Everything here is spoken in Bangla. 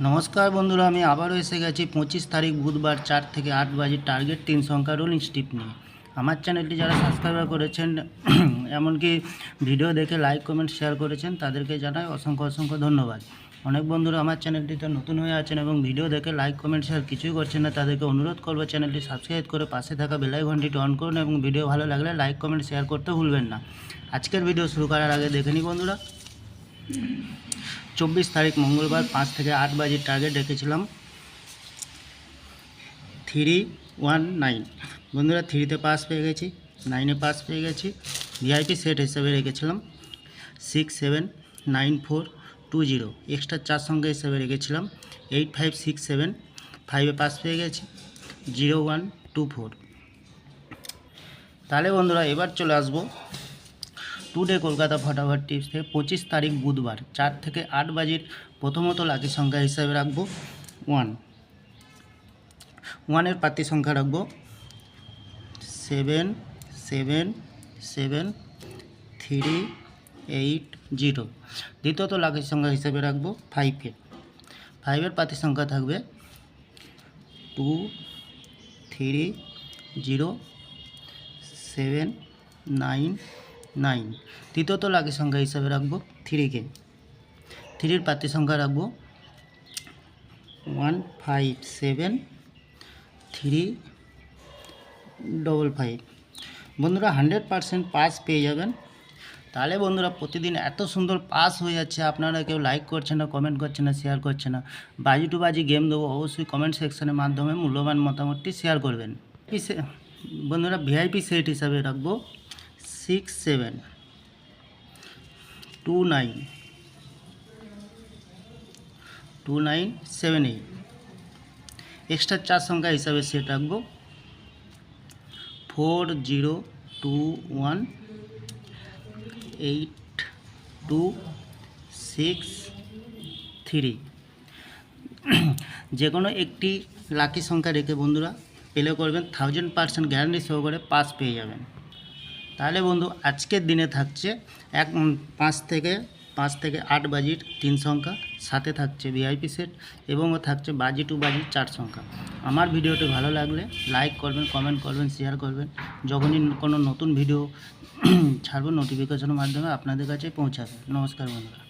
নমস্কার বন্ধুরা, আমি আবারও এসে গেছি 25 তারিখ বুধবার 4 থেকে 8 বাজে টার্গেট 3 সংখ্যা রোলিং স্টিপ নিয়ে। আমার চ্যানেলটি যারা সাবস্ক্রাইব করেছেন এমনকি ভিডিও দেখে লাইক কমেন্ট শেয়ার করেছেন তাদেরকে জানাই অসংখ্য ধন্যবাদ। অনেক বন্ধুরা আমার চ্যানেলটিতে নতুন হয়ে আছেন এবং ভিডিও দেখে লাইক কমেন্ট শেয়ার কিছুই করছেন না, তাদেরকে অনুরোধ করবো চ্যানেলটি সাবস্ক্রাইব করে পাশে থাকা বেল আইকনটি অন করুন এবং ভিডিও ভালো লাগলে লাইক কমেন্ট শেয়ার করতে ভুলবেন না। আজকের ভিডিও শুরু করার আগে দেখে নিই বন্ধুরা, 24 তারিখ মঙ্গলবার 5 থেকে 8 বাজে টার্গেট রেখেছিলাম 319। বন্ধুরা 3তে পাস পেয়ে গেছি, 9এ পাস পেয়ে গেছি। ভিআইপি সেট হিসেবে রেখেছিলাম 679420, এক্সট্রা 4 সংখ্যা হিসেবে রেখেছিলাম 8567, 5এ পাস পেয়ে গেছি 0124। তাহলে বন্ধুরা এবার চলে আসবো টুডে কলকাতা ফটাফট টিপস থেকে 25 তারিখ বুধবার 4 থেকে 8 বাজের প্রথমত লাকি সংখ্যা হিসাবে রাখবো 1। 1-এর প্রার্থী সংখ্যা রাখবো 777380। দ্বিতীয়ত লাকি সংখ্যা হিসাবে রাখবো 5-কে। 5-এর প্রার্থী সংখ্যা থাকবে 230799। তৃতীয়ত লাকি সংখ্যা হিসাবে রাখবো 3-কে। 3-এর প্রার্থী সংখ্যা রাখবো 157355। বন্ধুরা 100% পাস পেয়ে যাবেন। তাহলে বন্ধুরা প্রতিদিন এত সুন্দর পাস হয়ে যাচ্ছে, আপনারা কেউ লাইক করছেন না, কমেন্ট করছেন না, শেয়ার করছেন না। বাজি টু বাজি গেম দেবো, অবশ্যই কমেন্ট সেকশনের মাধ্যমে মূল্যবান মতামতটি শেয়ার করবেন। বন্ধুরা ভিআইপি সেট হিসাবে রাখবো 672978। এক্সট্রা 4 সংখ্যা হিসাবে সেট রাখবো 40218263। যে কোনো একটি লাকি সংখ্যা রেখে বন্ধুরা প্লে করবেন, 1000% গ্যারান্টি সহকারে পাস পেয়ে যাবেন। তাহলে বন্ধু আজকের দিনে থাকছে 5 থেকে 8 বাজির 3 সংখ্যা, সাথে থাকছে ভিআইপি সেট এবং থাকছে বাজি টু বাজি 4 সংখ্যা। আমার ভিডিওটি ভালো লাগলে লাইক করবেন, কমেন্ট করবেন, শেয়ার করবেন। যখনই কোনো নতুন ভিডিও ছাড়বো নোটিফিকেশনের মাধ্যমে আপনাদের কাছে পৌঁছাবে। নমস্কার বন্ধুরা।